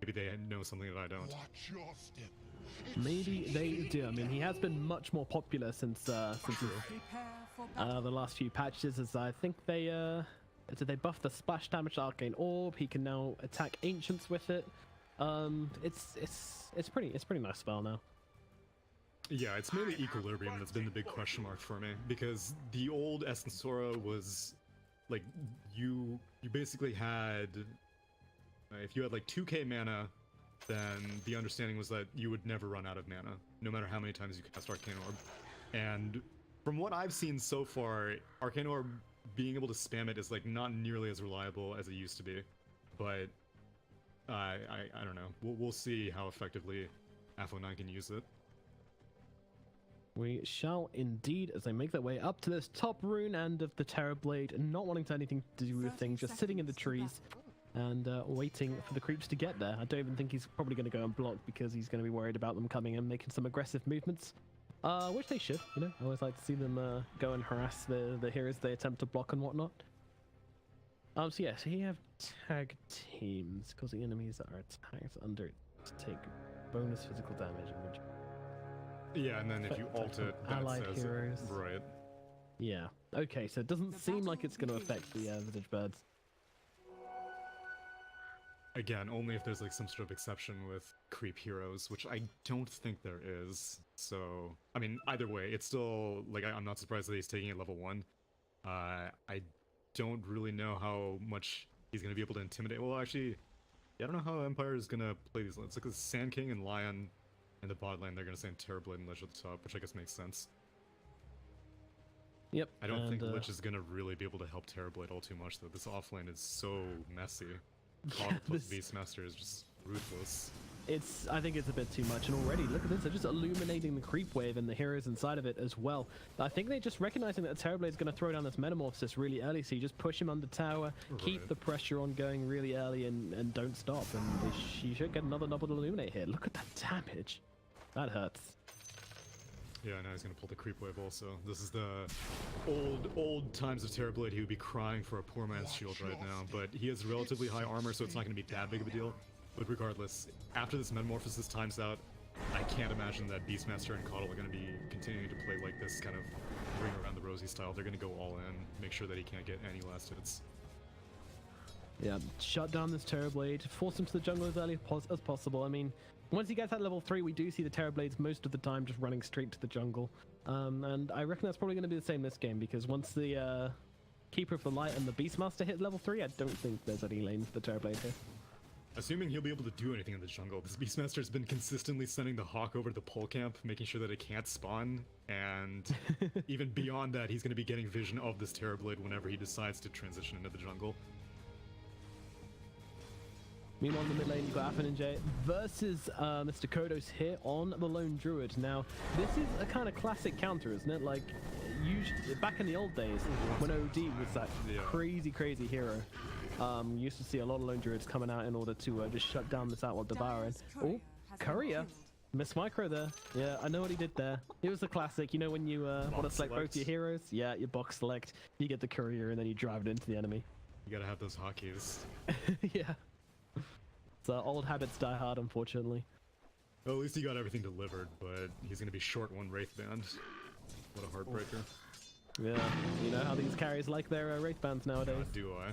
Maybe they know something that I don't. Watch your step. Maybe they do. I mean, he has been much more popular since the last few patches, as I think they did they buff the splash damage to Arcane Orb. He can now attack Ancients with it. It's pretty nice spell now. Yeah, it's mainly Equilibrium that's been the big question mark for me, because the old Essence Aura was like you basically had if you had like 2k mana, then the understanding was that you would never run out of mana, no matter how many times you cast Arcane Orb. And from what I've seen so far, Arcane Orb being able to spam it is like not nearly as reliable as it used to be. But I don't know. We'll see how effectively AFO9 can use it. We shall indeed, as they make their way up to this top rune end of the Terrorblade, not wanting to anything to do with things, just sitting in the trees and waiting for the creeps to get there. I don't even think he's probably going to go and block, because he's going to be worried about them coming and making some aggressive movements, which they should. You know, I always like to see them go and harass the heroes they attempt to block and whatnot. So yeah, so you have tag teams, causing enemies that are attacked under it to take bonus physical damage. Yeah, and then if you alt it, that allied says heroes. Right. Yeah. Okay, so it doesn't seem like it's going to affect the Visage Birds. Again, only if there's like some sort of exception with creep heroes, which I don't think there is. So, I mean, either way, it's still, like, I'm not surprised that he's taking it level 1. I don't really know how much he's going to be able to intimidate. Well, actually, yeah, I don't know how Empire is going to play these. It's like a Sand King and Lion in the bot lane. They're going to send Terrorblade and Lich at the top, which I guess makes sense. Yep. I don't think Lich is going to really be able to help Terrorblade all too much, though. This offlane is so messy. God plus Beastmaster is just ruthless. I think it's a bit too much, and already, look at this, they're just illuminating the creep wave and the heroes inside of it as well. I think they're just recognizing that the Terrorblade is going to throw down this Metamorphosis really early, so you just push him under tower, keep the pressure on going really early, and don't stop, and you should get another double illuminate here. Look at that damage. That hurts. Yeah, now he's gonna pull the creep wave also. This is the old times of Terrorblade. He would be crying for a poor man's shield right now, but he has relatively high armor, so it's not gonna be that big of a deal. But regardless, after this Metamorphosis times out, I can't imagine that Beastmaster and Coddle are gonna be continuing to play like this kind of ring around the rosy style. They're gonna go all in, make sure that he can't get any last hits. Yeah, shut down this Terrorblade, force him to the jungle as early as possible. I mean, once he gets at level 3, we do see the Terrorblades most of the time just running straight to the jungle. And I reckon that's probably going to be the same this game, because once the Keeper of the Light and the Beastmaster hit level 3, I don't think there's any lane for the Terrorblade here. Assuming he'll be able to do anything in the jungle, this Beastmaster has been consistently sending the Hawk over to the pole camp, making sure that it can't spawn, and even beyond that, he's going to be getting vision of this Terrorblade whenever he decides to transition into the jungle. Meanwhile, in the mid lane, you've got Affinjay versus Mr. Kodos here on the Lone Druid. Now, this is a kind of classic counter, isn't it? Like, usually, back in the old days, when OD was that crazy hero, you used to see a lot of Lone Druids coming out in order to just shut down this Outward Devourer. Oh, Courier. Miss Micro there. Yeah, I know what he did there. It was the classic. You know when you want to select both your heroes? Yeah, you box select, you get the Courier, and then you drive it into the enemy. You gotta have those hotkeys. Yeah. So old habits die hard, unfortunately. Well, at least he got everything delivered, but he's gonna be short one Wraith Band. What a heartbreaker. Yeah, you know how these carries like their Wraith Bands nowadays. Do I?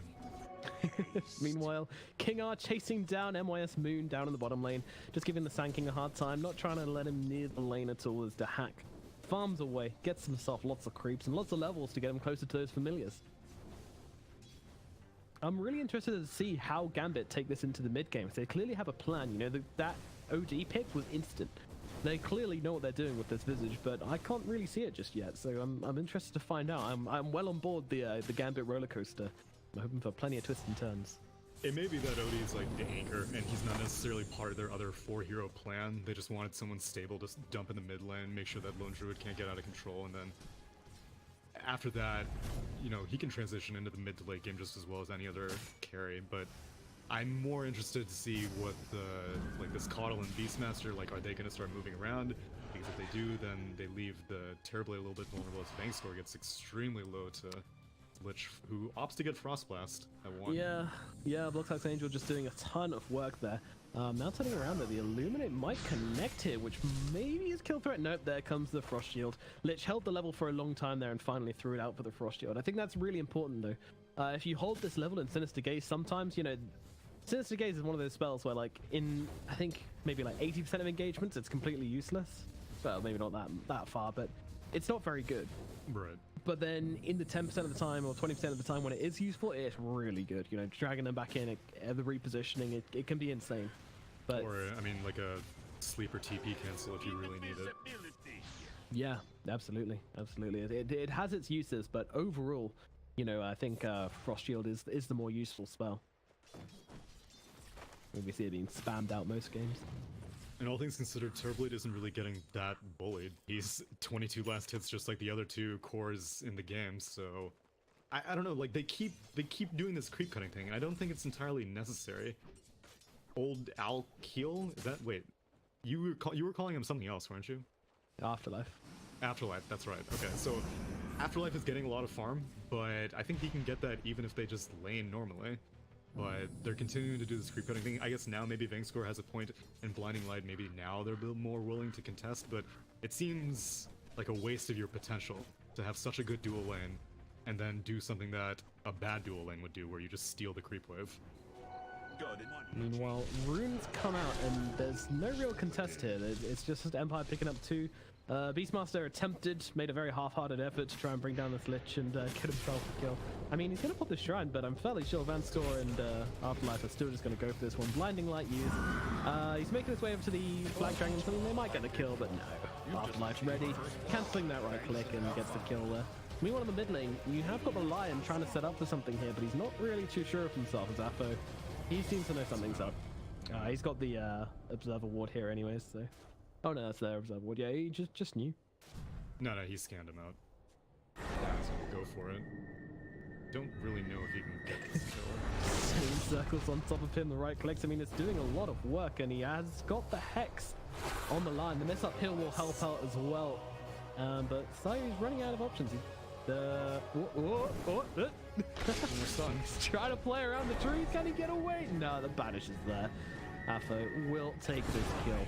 Meanwhile, King R chasing down MYS Moon down in the bottom lane, just giving the Sand King a hard time, not trying to let him near the lane at all as the hack farms away, gets himself lots of creeps and lots of levels to get him closer to those familiars. I'm really interested to see how Gambit take this into the mid game. So they clearly have a plan. You know, that OD pick was instant. They clearly know what they're doing with this Visage, but I can't really see it just yet. So I'm interested to find out. I'm well on board the Gambit roller coaster. I'm hoping for plenty of twists and turns. It may be that OD is like the anchor, and he's not necessarily part of their other 4-hero plan. They just wanted someone stable to dump in the mid lane, make sure that Lone Druid can't get out of control, and then after that, you know, he can transition into the mid to late game just as well as any other carry, but I'm more interested to see what this Coddle and Beastmaster, like, are they going to start moving around? Because if they do, then they leave the Terrorblade a little bit vulnerable as Fang score gets extremely low to Lich, who opts to get Frostblast at 1. Yeah, Bloodclax Angel just doing a ton of work there. Now turning around though, the Illuminate might connect here, which maybe is kill threat. Nope, there comes the Frost Shield. Lich held the level for a long time there and finally threw it out for the Frost Shield. I think that's really important though. If you hold this level in Sinister Gaze, sometimes, you know, Sinister Gaze is one of those spells where, like, in, I think, maybe like 80% of engagements, it's completely useless. Well, maybe not that far, but it's not very good. Right. But then in the 10% of the time or 20% of the time when it is useful, it's really good. You know, dragging them back in, the repositioning, it can be insane. But, or, I mean, like a sleeper TP cancel if you really need it. Yeah, absolutely. Absolutely. It has its uses, but overall, you know, I think Frost Shield is the more useful spell. We see it being spammed out most games. And all things considered, Terrorblade isn't really getting that bullied. He's 22 last hits just like the other two cores in the game, so... I don't know, like, they keep doing this creep cutting thing, and I don't think it's entirely necessary. Old Al Keel? Is that... Wait. You were calling him something else, weren't you? Afterlife. Afterlife, that's right. Okay, so Afterlife is getting a lot of farm, but I think he can get that even if they just lane normally. But they're continuing to do this creep cutting thing. I guess now maybe Vangscore has a point, and Blinding Light, maybe now they're a bit more willing to contest, but it seems like a waste of your potential to have such a good dual lane, and then do something that a bad dual lane would do, where you just steal the creep wave. Meanwhile, Runes come out, and there's no real contest here. It's just Empire picking up 2. Beastmaster made a very half-hearted effort to try and bring down this Lich and get himself a kill. I mean, he's going to pop the Shrine, but I'm fairly sure Vanscore and Afterlife are still just going to go for this one. Blinding Light used. He's making his way over to the Black Dragon, so they might get the kill, but no. Afterlife's ready, cancelling that right click and gets the kill there. Meanwhile, in the mid lane, you have got the Lion trying to set up for something here, but he's not really too sure of himself as Aphro. He seems to know something's up. He's got the Observer Ward here anyways, so... Oh no, that's their Observer Ward. Yeah, he just knew. No, he scanned him out. So go for it. Don't really know if he can get this kill. 2 circles on top of him, the right clicks. I mean, it's doing a lot of work, and he has got the Hex on the line. The miss uphill will help out as well. But Sayu's running out of options. He's trying to play around the trees. Can he get away? No, the banish is there. Aphro will take this kill.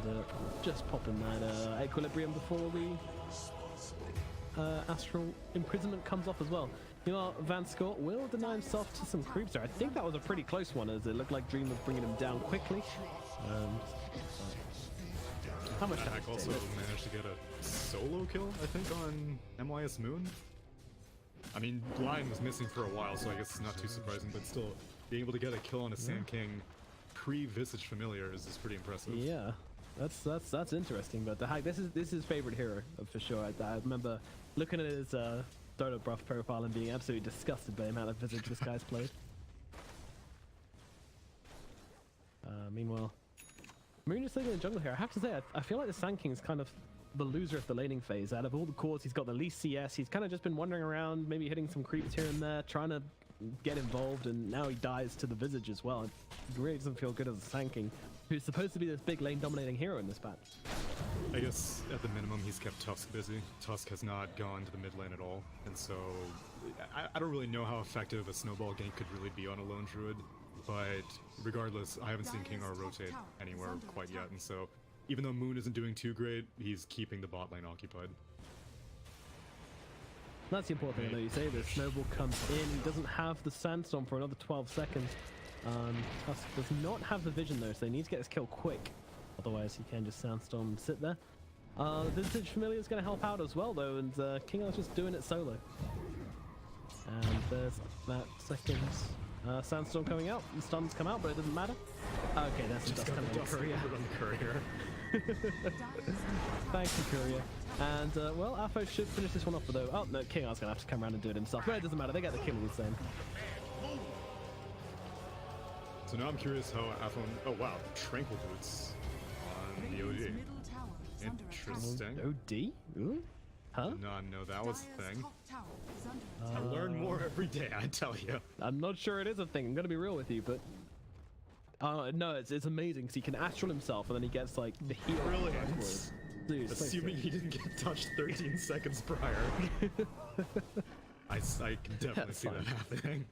And just popping that Equilibrium before the Astral Imprisonment comes off as well. Meanwhile, Vanscore will deny himself to some creeps there. I think that was a pretty close one, as it looked like Dream was bringing him down quickly. How much damage? Also managed to get a solo kill, I think, on MYS Moon. I mean, Blind was missing for a while, so I guess it's not too surprising, but still, being able to get a kill on a Sand King pre-Visage Familiar is pretty impressive. Yeah, that's interesting. But the hack, this is his favorite hero for sure. I remember looking at his Dota Bruff profile and being absolutely disgusted by the amount of Visage this guy's played. Meanwhile, Moon is sitting in the jungle here. I have to say, I feel like the Sand King's kind of the loser of the laning phase. Out of all the cores, he's got the least CS. He's kind of just been wandering around, maybe hitting some creeps here and there, trying to get involved, and now he dies to the Visage as well. It really doesn't feel good as a Sand King, who's supposed to be this big lane dominating hero in this patch. I guess at the minimum he's kept Tusk busy. Tusk has not gone to the mid lane at all, and so I don't really know how effective a snowball gank could really be on a lone druid, but regardless, I haven't seen King R rotate anywhere quite yet, and so even though Moon isn't doing too great, he's keeping the bot lane occupied. That's the important thing, though. You say the snowball comes in. He doesn't have the sandstorm for another 12 seconds. Tusk does not have the vision, though, so he needs to get this kill quick. Otherwise, he can just sandstorm and sit there. The Visage Familiar is going to help out as well, though, and King R's just doing it solo. And there's that second sandstorm coming out. The stuns come out, but it doesn't matter. Okay, that's just coming on Courier. Thank you, Courier. And, well, Aphro should finish this one off, though. Oh, no, King R's going to have to come around and do it himself. But it doesn't matter, they get the kill all the same. So now I'm curious how Aphro... Oh, wow, Tranquil Boots on the OD. Interesting. OD? Ooh? Huh? Did not know that was a thing. I learn more every day, I tell you. I'm not sure it is a thing, I'm going to be real with you, but... no, it's amazing, because he can Astral himself, and then he gets, like, the heal. Brilliant. Dude, assuming he didn't get touched 13 seconds prior. I can definitely see that happening.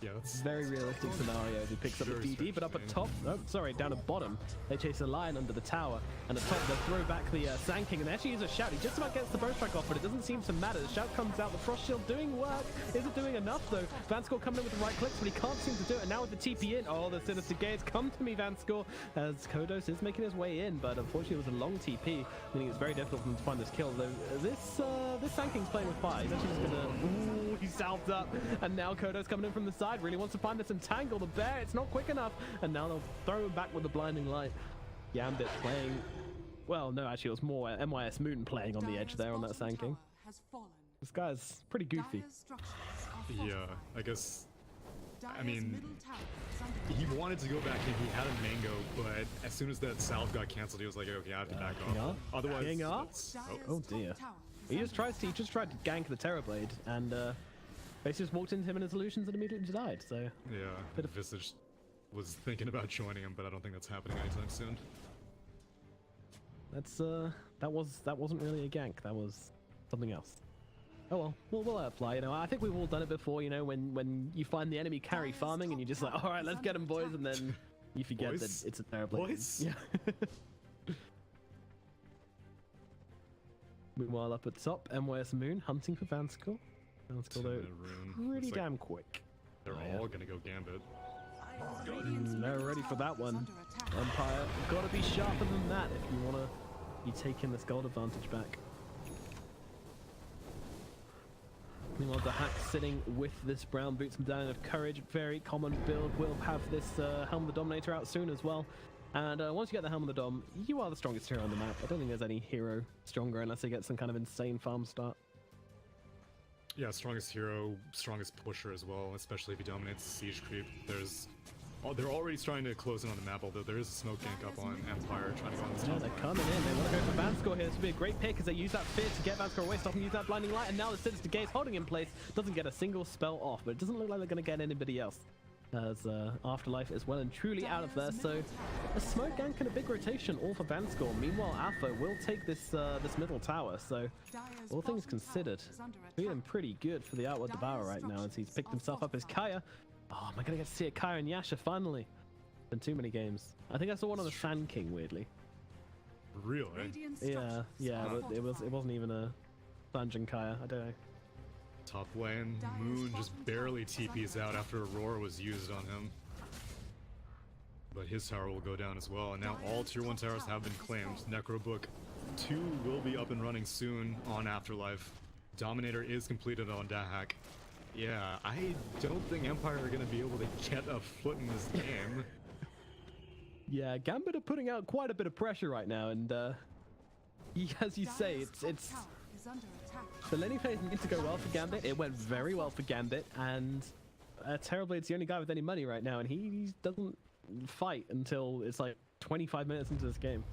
Yeah, that's Very realistic scenario as he picks up the Very DD, but up at strange. top, oh, sorry, down at bottom, they chase a lion under the tower, and at top they throw back the Sand King, and they actually use a shout. He just about gets the bow strike off, but it doesn't seem to matter. The shout comes out, the frost shield doing work. Is it doing enough though? Vanscore coming in with the right clicks, but he can't seem to do it. And now with the TP in, oh, the Sinister Gaze, come to me, Vanscore, as Kodos is making his way in, but unfortunately it was a long TP, meaning it's very difficult for him to find this kill. Though this Sand King's playing with fire. He's actually just gonna, ooh, he salved up, and now Kodos coming in from the side, really wants to find this entangle. The bear, it's not quick enough, and now they'll throw him back with the blinding light. Gambit playing, well, no, actually it was more MYS Moon playing on the edge there on that Sand King. This guy's pretty goofy. Yeah, I guess. I mean, he wanted to go back in. He had a mango, but as soon as that salve got canceled, he was like, "Okay, I have to back off." Otherwise, King up. that's- Oh dear. He just tried to gank the Terrorblade, and basically just walked into him and his illusions and immediately died. So yeah. Bit of- Visage was thinking about joining him, but I don't think that's happening anytime soon. that's that wasn't really a gank. That was something else. Oh well, we'll apply. You know, I think we've all done it before. You know, when you find the enemy carry farming and you're just like, all right, let's get him, boys, and then you forget Boys? that it's a Terrorblade. Boys? Yeah. Meanwhile, up at top, MYS Moon hunting for Vanscore. Vanscore though, Timid rune. pretty Looks like damn quick. They're Oh, yeah. all gonna go Gambit. They're ready for that one. Empire, gotta be sharper than that if you wanna be taking this gold advantage back. Meanwhile, the hack sitting with this brown boots medallion of courage, very common build. We'll have this Helm of the Dominator out soon as well. And once you get the Helm of the Dom, you are the strongest hero on the map. I don't think there's any hero stronger unless they get some kind of insane farm start. Yeah, strongest hero, strongest pusher as well, especially if he dominates siege creep. They're already starting to close in on the map, although there is a smoke gank up on Empire trying to go on this Yeah, top. they're coming in. They want to go for Vanscore here. This would be a great pick as they use that fear to get Vanscore away, stop him use that blinding light, and now the Sinister Gaze holding in place. Doesn't get a single spell off, but it doesn't look like they're going to get anybody else. As Afterlife is well and truly out of there, so a smoke gank and a big rotation all for Vanscore. Meanwhile, Alpha will take this this middle tower, so all things considered, feeling pretty good for the Outward Devourer right now as he's picked himself up as Kaya. Oh, am I going to get to see a Kaya and Yasha finally? Been too many games. I think I saw one on the Sand King, weirdly. Really? Yeah, but it wasn't even a Dungeon Kaya. I don't know. Top lane, Moon just barely TPs out after Aurora was used on him. But his tower will go down as well, and now all tier 1 towers have been claimed. Necrobook 2 will be up and running soon on Afterlife. Dominator is completed on Dahak. Yeah, I don't think Empire are going to be able to get a foot in this game. Yeah, Gambit are putting out quite a bit of pressure right now, and as you say, it's the laning phase needs to go well for Gambit. It went very well for Gambit, and Terrorblade's the only guy with any money right now, and he doesn't fight until it's like 25 minutes into this game.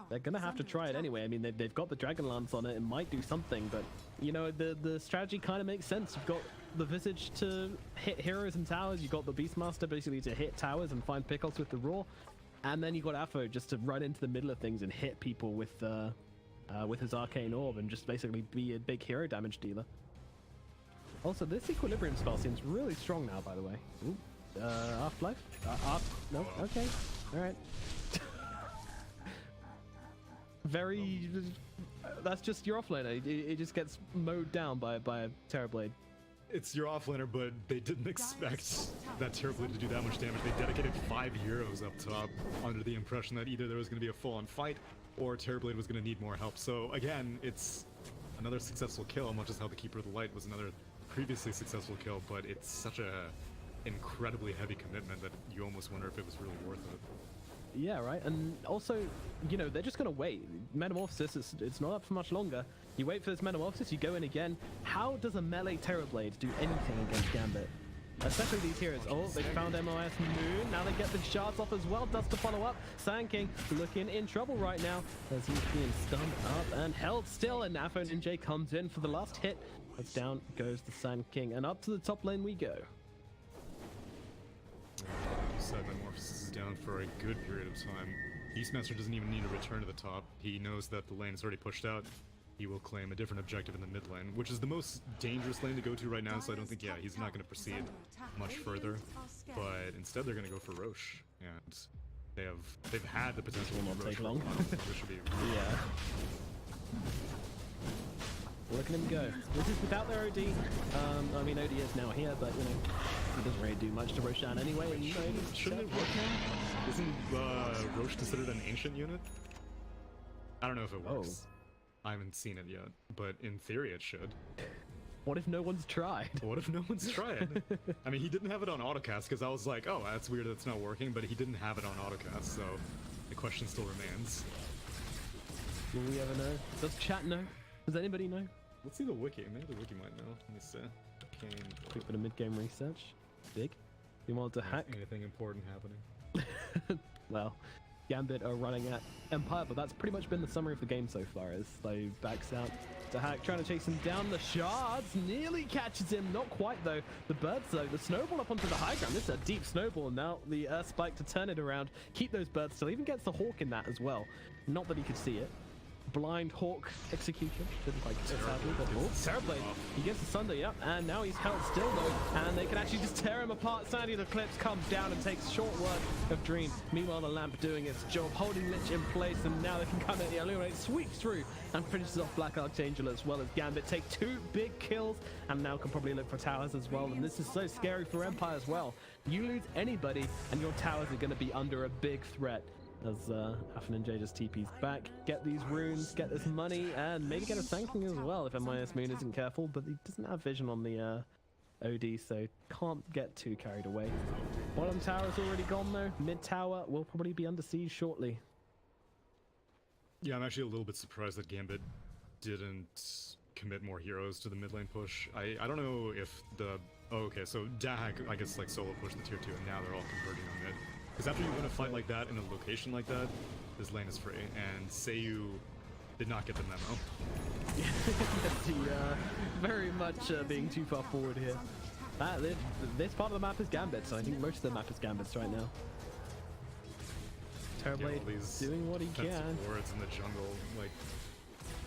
They're gonna have to try it anyway. I mean, they've got the Dragon Lance on it. It might do something, but you know, the strategy kind of makes sense. You've got the Visage to hit heroes and towers. You've got the Beastmaster basically to hit towers and find pickles with the Roar, and then you've got Aphro just to run into the middle of things and hit people with his Arcane Orb and just basically be a big hero damage dealer. Also, this Equilibrium spell seems really strong now, by the way. Ooh, Afterlife? No, okay, all right. Very, that's just your offlaner. It just gets mowed down by a Terrorblade. It's your offlaner, but they didn't expect that Terrorblade to do that much damage. They dedicated 5 heroes up top under the impression that either there was going to be a full-on fight or Terrorblade was going to need more help. So again, it's another successful kill, much as how the Keeper of the Light was another previously successful kill, but it's such a incredibly heavy commitment that you almost wonder if it was really worth it. Yeah, right. And also, you know, they're just going to wait. Metamorphosis, it's not up for much longer. You wait for this Metamorphosis, you go in again. How does a melee Terrorblade do anything against Gambit? Especially these heroes. Oh, they found MOS Moon. Now they get the shards off as well. Does to follow up. Sand King looking in trouble right now as he's being stunned up and held still. And Nafo Ninja comes in for the last hit. As down goes the Sand King. And up to the top lane we go. Metamorphosis is down for a good period of time. Beastmaster doesn't even need to return to the top. He knows that the lane is already pushed out. he will claim a different objective in the mid lane, which is the most dangerous lane to go to right now, so I don't think, yeah, he's not going to proceed much further. But instead they're going to go for Roche, and they've had the potential Will not Roche take long. This should be Yeah. Look at him go. This is without their OD. I mean, OD is now here, but, you know, he doesn't really do much to Roshan anyway. And, shouldn't it work now? Isn't Roche considered an ancient unit? I don't know if it works. I haven't seen it yet, but in theory it should. What if no one's tried? What if no one's tried? I mean, he didn't have it on autocast because I was like, oh, that's weird that's not working, but he didn't have it on autocast, so the question still remains. Will we ever know? Does chat know? Does anybody know? Let's see the wiki. Maybe the wiki might know. Let me see. Quick bit of mid-game research. Big. You want to hack? Anything important happening? Well, Gambit are running at Empire, but that's pretty much been the summary of the game so far. As they backs out to hack, trying to chase him down. The shards nearly catches him, not quite though. The birds though, the snowball up onto the high ground. This is a deep snowball. Now the Earth Spike to turn it around, keep those birds still. Even gets the Hawk in that as well. Not that he could see it. Blind Hawk execution. Didn't quite get it sadly, but Terrorblade. He gets the Sunder, yep, and now he's held still though, and they can actually just tear him apart. Sandy the Eclipse comes down and takes short work of Dream. Meanwhile, the Lamp doing its job, holding Lich in place, and now they can come in. The Illuminate sweeps through and finishes off Black Archangel as well as Gambit. Take 2 big kills, and now can probably look for towers as well. And this is so scary for Empire as well. You lose anybody, and your towers are going to be under a big threat. As Affin and Jay just TP's back, get these runes, get this money, and maybe get a Sanking as well if MIS Moon isn't careful, but he doesn't have vision on the OD, so can't get too carried away. Bottom tower is already gone though. Mid tower will probably be under siege shortly. Yeah, I'm actually a little bit surprised that Gambit didn't commit more heroes to the mid lane push. I don't know if the... Oh, okay, so Dahak, I guess, like solo pushed the tier 2, and now they're all converting on mid. Because after you win a fight like that in a location like that, this lane is free, and Seiyu did not get the memo. Very much being too far forward here. This part of the map is Gambit, so I think most of the map is Gambits right now. Terrorblade doing what he can. Wards in the jungle, like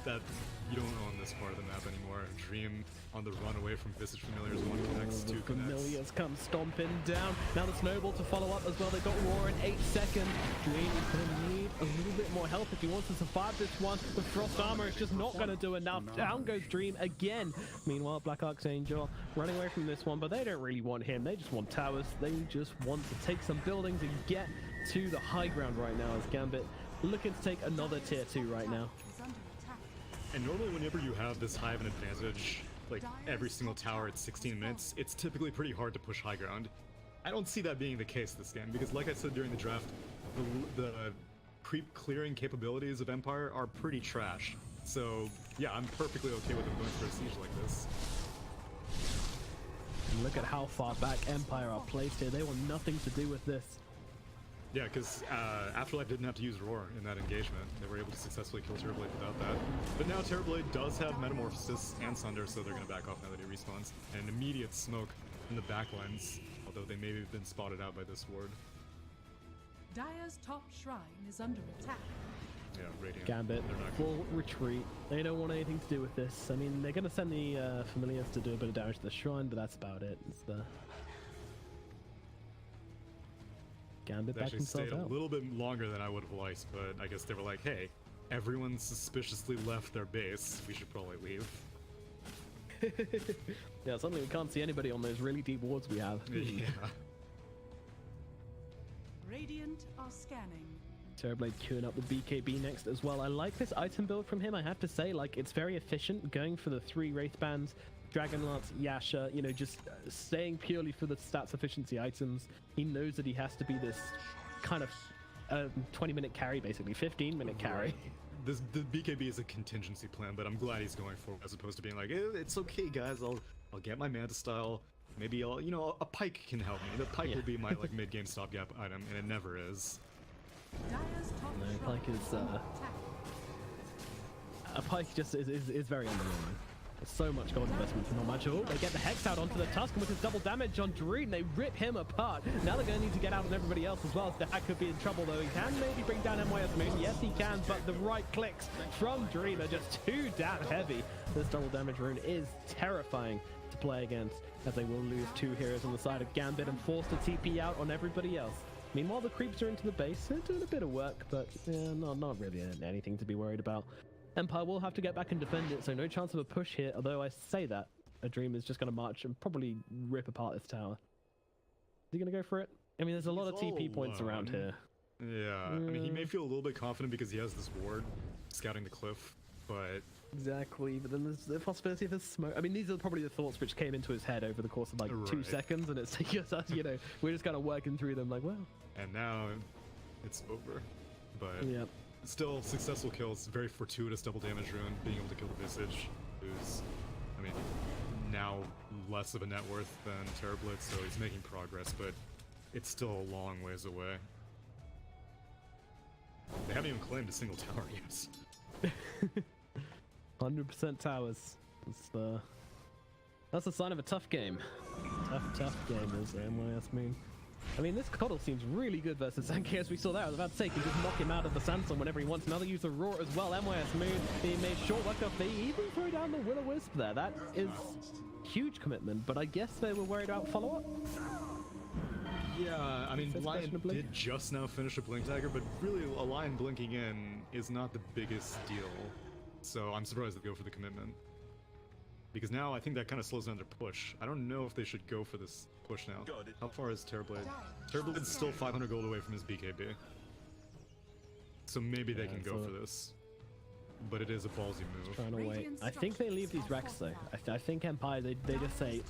that, you don't own this part of the map anymore. Dream on the run away from Visage Familiars, 1 connects, 2 connects. Familiars come stomping down. Now the snowball to follow up as well. They got Roar in 8 seconds. Dream is going to need a little bit more help if he wants to survive this one. The Frost Armor is just not going to do enough. Down goes Dream again. Meanwhile, Black Archangel running away from this one, but they don't really want him. They just want towers. They just want to take some buildings and get to the high ground right now as Gambit looking to take another tier 2 right now. And normally whenever you have this high of an advantage, like every single tower at 16 minutes, it's typically pretty hard to push high ground. I don't see that being the case this game, because like I said during the draft, the creep clearing capabilities of Empire are pretty trash. So yeah, I'm perfectly okay with them going for a siege like this. And look at how far back Empire are placed here. They want nothing to do with this. Yeah, because Afterlife didn't have to use Roar in that engagement. They were able to successfully kill Terrorblade without that. But now Terrorblade does have Metamorphosis and Sunder, so they're going to back off now that he respawns. And an immediate smoke in the backlines, although they may have been spotted out by this ward. Dire's top shrine is under attack. Yeah, Radiant. Gambit, full retreat. They don't want anything to do with this. I mean, they're going to send the Familiars to do a bit of damage to the shrine, but that's about it. It's the... Gambit They back actually himself stayed out. A little bit longer than I would have liked, but I guess they were like, hey, everyone suspiciously left their base. We should probably leave. Yeah, suddenly we can't see anybody on those really deep wards we have. Yeah. Radiant are scanning. Terrorblade queuing up the BKB next as well. I like this item build from him, I have to say. Like, it's very efficient, going for the 3 Wraith Bands, Dragon Lance, Yasha, you know, just staying purely for the stats efficiency items. He knows that he has to be this kind of 20-minute carry, basically, 15-minute carry. The BKB is a contingency plan, but I'm glad he's going for it, as opposed to being like, it's okay, guys, I'll get my Manta Style. Maybe I'll, you know, a Pike can help me. The Pike will be my, like, mid-game stopgap item, and it never is. Dire's top No, Pike is, a Pike just is very underwhelming. So much gold investment for Nomad. Oh, they get the Hex out onto the Tuscan with his double damage on Dream. They rip him apart. Now they're going to need to get out on everybody else as well. That could be in trouble though. He can maybe bring down MYS Moon. Yes, he can, but the right clicks from Dream are just too damn heavy. This double damage rune is terrifying to play against, as they will lose 2 heroes on the side of Gambit and force to TP out on everybody else. Meanwhile, the creeps are into the base. They're doing a bit of work, but yeah, not really anything to be worried about. Empire will have to get back and defend it, so no chance of a push here, although I say that, a Dream is just going to march and probably rip apart this tower. Is he going to go for it? I mean, there's a lot of TP points around here. Yeah, I mean, he may feel a little bit confident because he has this ward scouting the cliff, but... Exactly, but then there's the possibility of a smoke. I mean, these are probably the thoughts which came into his head over the course of like 2 seconds, and it's taking us, you know, we're just kind of working through them like, well... And now, it's over. But... Yeah. Still, successful kills, very fortuitous double damage rune, being able to kill the Visage, who's, I mean, now less of a net worth than Terrorblitz, so he's making progress, but it's still a long ways away. They haven't even claimed a single tower yet. 100% towers. That's a sign of a tough game. Tough game, as MYS Moon. I mean, this Coddle seems really good versus Sankey, as we saw there. I was about to say, can just knock him out of the Sandstorm whenever he wants. Now they use the Roar as well. MYS Moon, he made short work of. They even throw down the Will-O-Wisp there. That is huge commitment, but I guess they were worried about follow-up. Yeah, I mean, Lion did just now finish a Blink Dagger, but really a Lion blinking in is not the biggest deal. So I'm surprised they go for the commitment. Because now I think that kind of slows down their push. I don't know if they should go for this push now. How far is Terrorblade? Terrorblade's still 500 gold away from his BKB. So maybe they can go for this. But it is a ballsy move. Trying to wait. I think they leave these Rex though. I think Empire, they just say,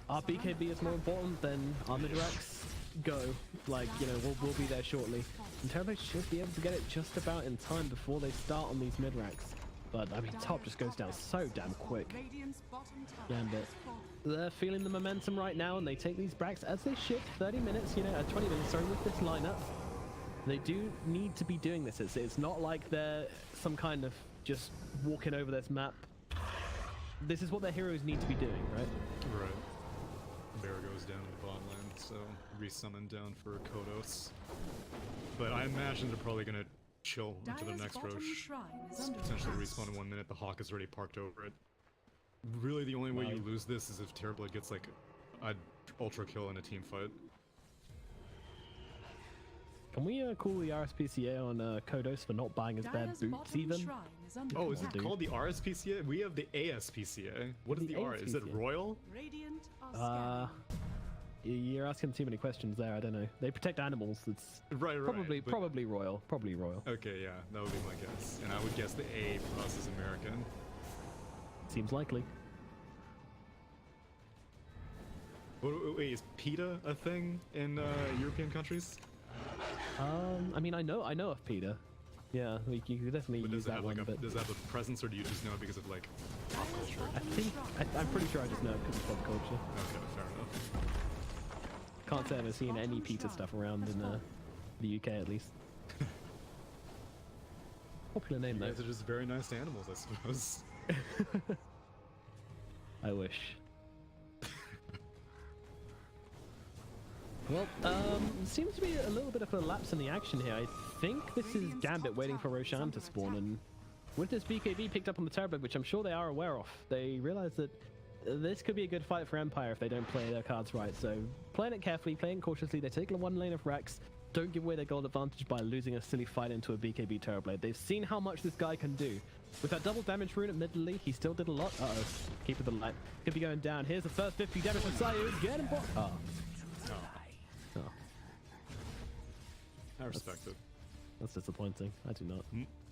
our BKB is more important than our mid-Rex. Go. Like, you know, we'll be there shortly. And Terrorblade should be able to get it just about in time before they start on these mid-Rex. But, I mean, top just goes down so damn quick. Gambit. They're feeling the momentum right now, and they take these bracks as they should. 30 minutes, you know, 20 minutes, sorry, with this lineup. They do need to be doing this. It's not like they're some kind of just walking over this map. This is what their heroes need to be doing, right? Right. Bear goes down to the bottom lane, so resummon down for Kodos. But I imagine they're probably going to chill into the next Roche. Potentially respawn in 1 minute. The Hawk is already parked over it. Really, the only way you lose this is if Terrorblade gets like a ultra kill in a team fight. Can we call the RSPCA on Kodos for not buying his bare boots even? Oh, is it called the RSPCA? We have the ASPCA. What is the R? Is it Royal? You're asking too many questions there. I don't know. They protect animals. It's probably royal. Probably royal. Okay, yeah, that would be my guess. And I would guess the A for us is American. Seems likely. Wait, is PETA a thing in European countries? I mean, I know of PETA. Yeah, you could definitely use that one. But does that have a presence, or do you just know it because of like pop culture? I'm pretty sure I just know it because of pop culture. Okay, fair enough. Can't say I've seen any PETA stuff around in the UK at least. Popular name though. These are just very nice animals, I suppose. I wish. Well, seems to be a little bit of a lapse in the action here. I think this is Gambit waiting for Roshan to spawn, and with this BKB picked up on the Terrorblade, which I'm sure they are aware of, they realize that this could be a good fight for Empire if they don't play their cards right. So playing it carefully, playing cautiously, they take one lane of Rex, don't give away their gold advantage by losing a silly fight into a BKB Terrorblade. They've seen how much this guy can do. With that double damage rune admittedly, he still did a lot. Uh-oh, keep it the light. Could be going down. Here's the first 50 damage from Sayu. Get him back. Oh. I respect it. That's disappointing. I do not.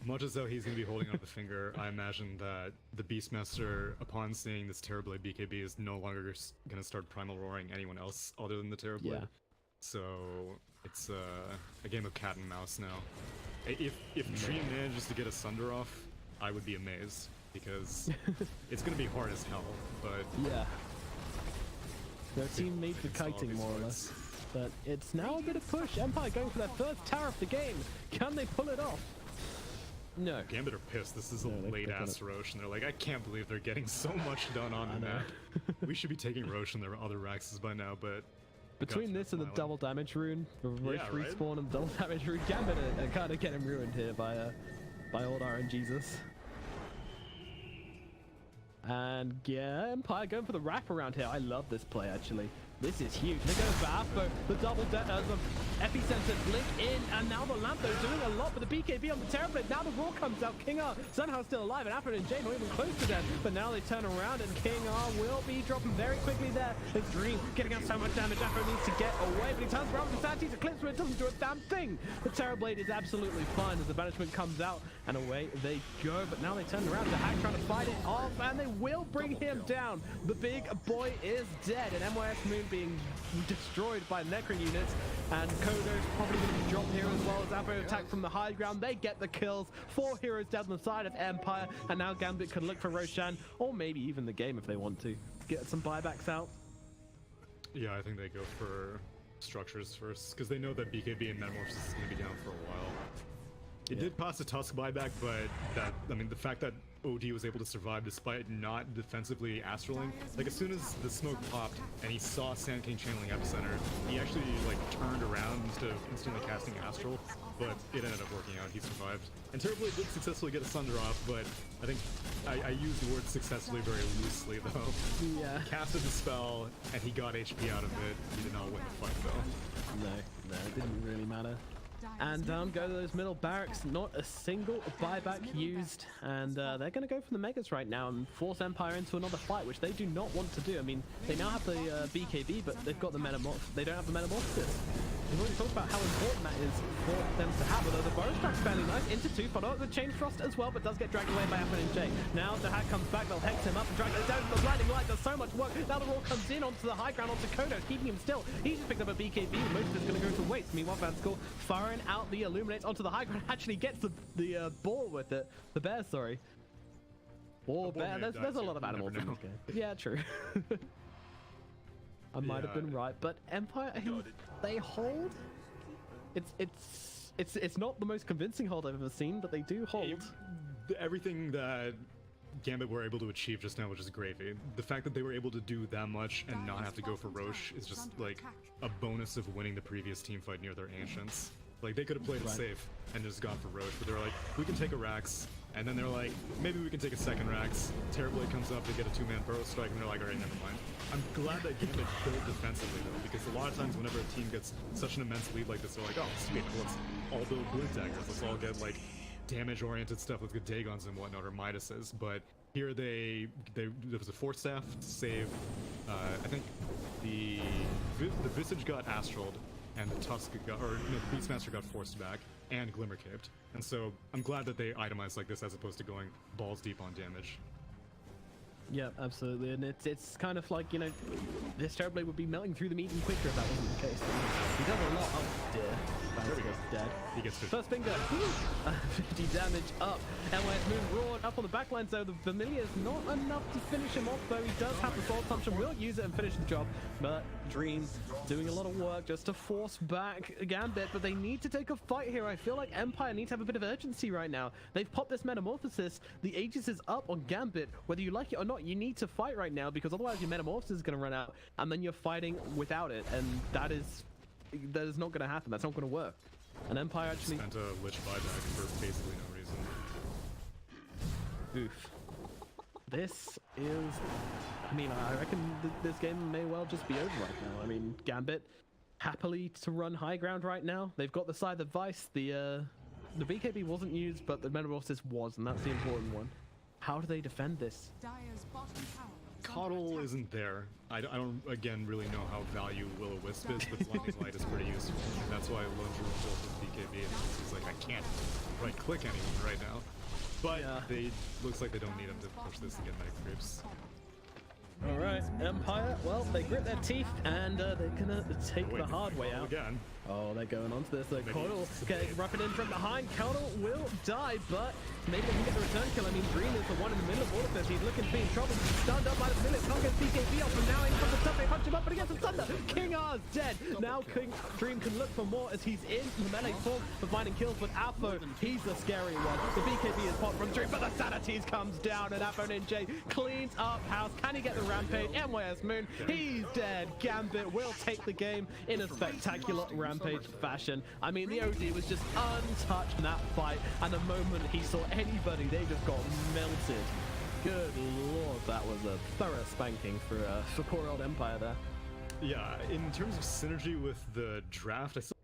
Much as though he's going to be holding up the finger, I imagine that the Beastmaster, upon seeing this Terrorblade BKB, is no longer going to start primal roaring anyone else other than the Terrorblade. Yeah. So it's a game of cat and mouse now. If Dream manages to get a Sunder off, I would be amazed, because it's going to be hard as hell. But yeah, their team made for kiting more or less. But it's now a bit of push. Empire going for their first tower of the game. Can they pull it off? No. Gambit are pissed. This is a No, late ass Roche, and they're like, I can't believe they're getting so much done on the map. We should be taking Roche and their other Raxes by now, but Between this and the double damage rune, the Roche respawn and double damage rune, Gambit are kind of getting ruined here by old RNGesus. And yeah, Empire going for the wraparound here. I love this play actually. This is huge. They go for Afbo, the double epicenter blink in, and now the Lampo doing a lot, but the BKB on the Terrorblade. Now the Roar comes out. King R somehow still alive, and Afro and Jay not even close to death. But now they turn around, and King R will be dropping very quickly there. His Dream getting out so much damage. Afro needs to get away, but he turns around with the Santis, eclipse, but it doesn't do a damn thing. The Terrorblade is absolutely fine as the banishment comes out, and away they go. But now they turn around. The Hack trying to fight it off, and they will bring him down. The big boy is dead, and MYS Moon being destroyed by Necron units, and Kodo's probably going to be dropped here as well as Afro attack from the high ground. They get the kills. 4 heroes down the side of Empire, and now Gambit can look for Roshan, or maybe even the game if they want to. Get some buybacks out. yeah, I think they go for structures first, because they know that BKB and Metamorphosis is going to be down for a while. It did pass a Tusk buyback, but the fact that OD was able to survive despite not defensively astraling, like as soon as the smoke popped and he saw Sand King channeling Epicenter, he actually like turned around instead of instantly casting Astral, but it ended up working out. He survived. And Terrorblade did successfully get a Sunder off, but I think I used the word successfully very loosely though. Yeah. He casted the spell and he got HP out of it. He did not win the fight though. No, it didn't really matter. And down go those middle barracks, not a single buyback used, and they're going to go for the Megas right now and force Empire into another fight, which they do not want to do. I mean, they now have the BKB, but they've got the Metamorphosis. They don't have the Metamorphosis. We've already talked about how important that is for them to have, although the bonus track's fairly nice. Into 2, followed up with Chain Frost as well, but does get dragged away by Afrin and Jay. Now the Hack comes back, they'll hex him up and drag him down. The Blinding Light does so much work. Now the Roar comes in onto the high ground, onto Kodo, keeping him still. He's just picked up a BKB, most of it's going to go to waste. Meanwhile, Vanskool firing out the Illuminates onto the high ground, actually gets the ball with it. The bear, sorry. Or bear, there's a lot of animals in this game. Yeah, true. I might have been right, but Empire, they hold. It's not the most convincing hold I've ever seen, but they do hold. Everything that Gambit were able to achieve just now was just gravy. The fact that they were able to do that much and not have to go for Roche is just like a bonus of winning the previous team fight near their Ancients. Like they could have played it safe and just gone for Roche, but they're like, we can take a Rax, and then they're like, maybe we can take a second Rax. Terrorblade comes up, they get a 2-man burrow strike, and they're like, alright, never mind. I'm glad that Gambit built defensively though, because a lot of times whenever a team gets such an immense lead like this, they're like, oh sweet, let's all build blue daggers, let's all get like damage-oriented stuff with good Dagons and whatnot, or Midases. But here there was a Force Staff to save. I think the Visage got astraled, and the Tusk got, or no, the Beastmaster got forced back, and Glimmer Caped. And so I'm glad that they itemized like this as opposed to going balls deep on damage. Yeah, absolutely, and it's kind of like, you know, this Terrorblade would be melting through them even quicker if that wasn't the case. He does a lot. Oh dear, Vanskool's dead. He gets 50. First finger, 50 damage up. MYS Moon roared up on the backline, so the Familiar is not enough to finish him off, though he does have the Soul Assumption, will use it and finish the job. But Dream doing a lot of work just to force back Gambit, but they need to take a fight here. I feel like Empire needs to have a bit of urgency right now. They've popped this Metamorphosis, the Aegis is up on Gambit, whether you like it or not. You need to fight right now, because otherwise your Metamorphosis is going to run out, and then you're fighting without it, and that is not going to happen. That's not going to work. And Empire actually spent a Lich buyback for basically no reason. Oof. This is, I mean, I reckon this game may well just be over right now. I mean, Gambit happily to run high ground right now. They've got the Scythe of Vice. The BKB wasn't used, but the Metamorphosis was, and that's the important one. How do they defend this? Coddle isn't there. I don't, again, really know how value Will-O-Wisp is, but Blinding Light is pretty useful. And that's why Lone Drew built with BKB, and he's like, I can't right-click anyone right now. But they looks like they don't need him to push this and get Medic Creeps. Alright, Empire, well, they grit their teeth, and they're gonna take the hard way out. Again. Oh, they're going onto this. Maybe Caudle it's a getting bait. wrapping in from behind. Caudle will die, but maybe they can get the return kill. I mean, Dream is the one in the middle of all of this. He's looking to be in trouble. He's stunned up by the minute. Can't get BKB off, and now in from the top. They punch him up, but he gets the thunder. King R's dead. Now Dream can look for more as he's in the melee form for finding kills, but Alpha, he's the scary one. The BKB is popped from Dream, but the Sanities comes down, and Alpha Ninja cleans up house. Can he get the rampage? NYS Moon, he's dead. Gambit will take the game in a spectacular rampage fashion. I mean, the OD was just untouched in that fight, and the moment he saw anybody, they just got melted. Good lord, that was a thorough spanking for poor old Empire there. Yeah, in terms of synergy with the draft, I still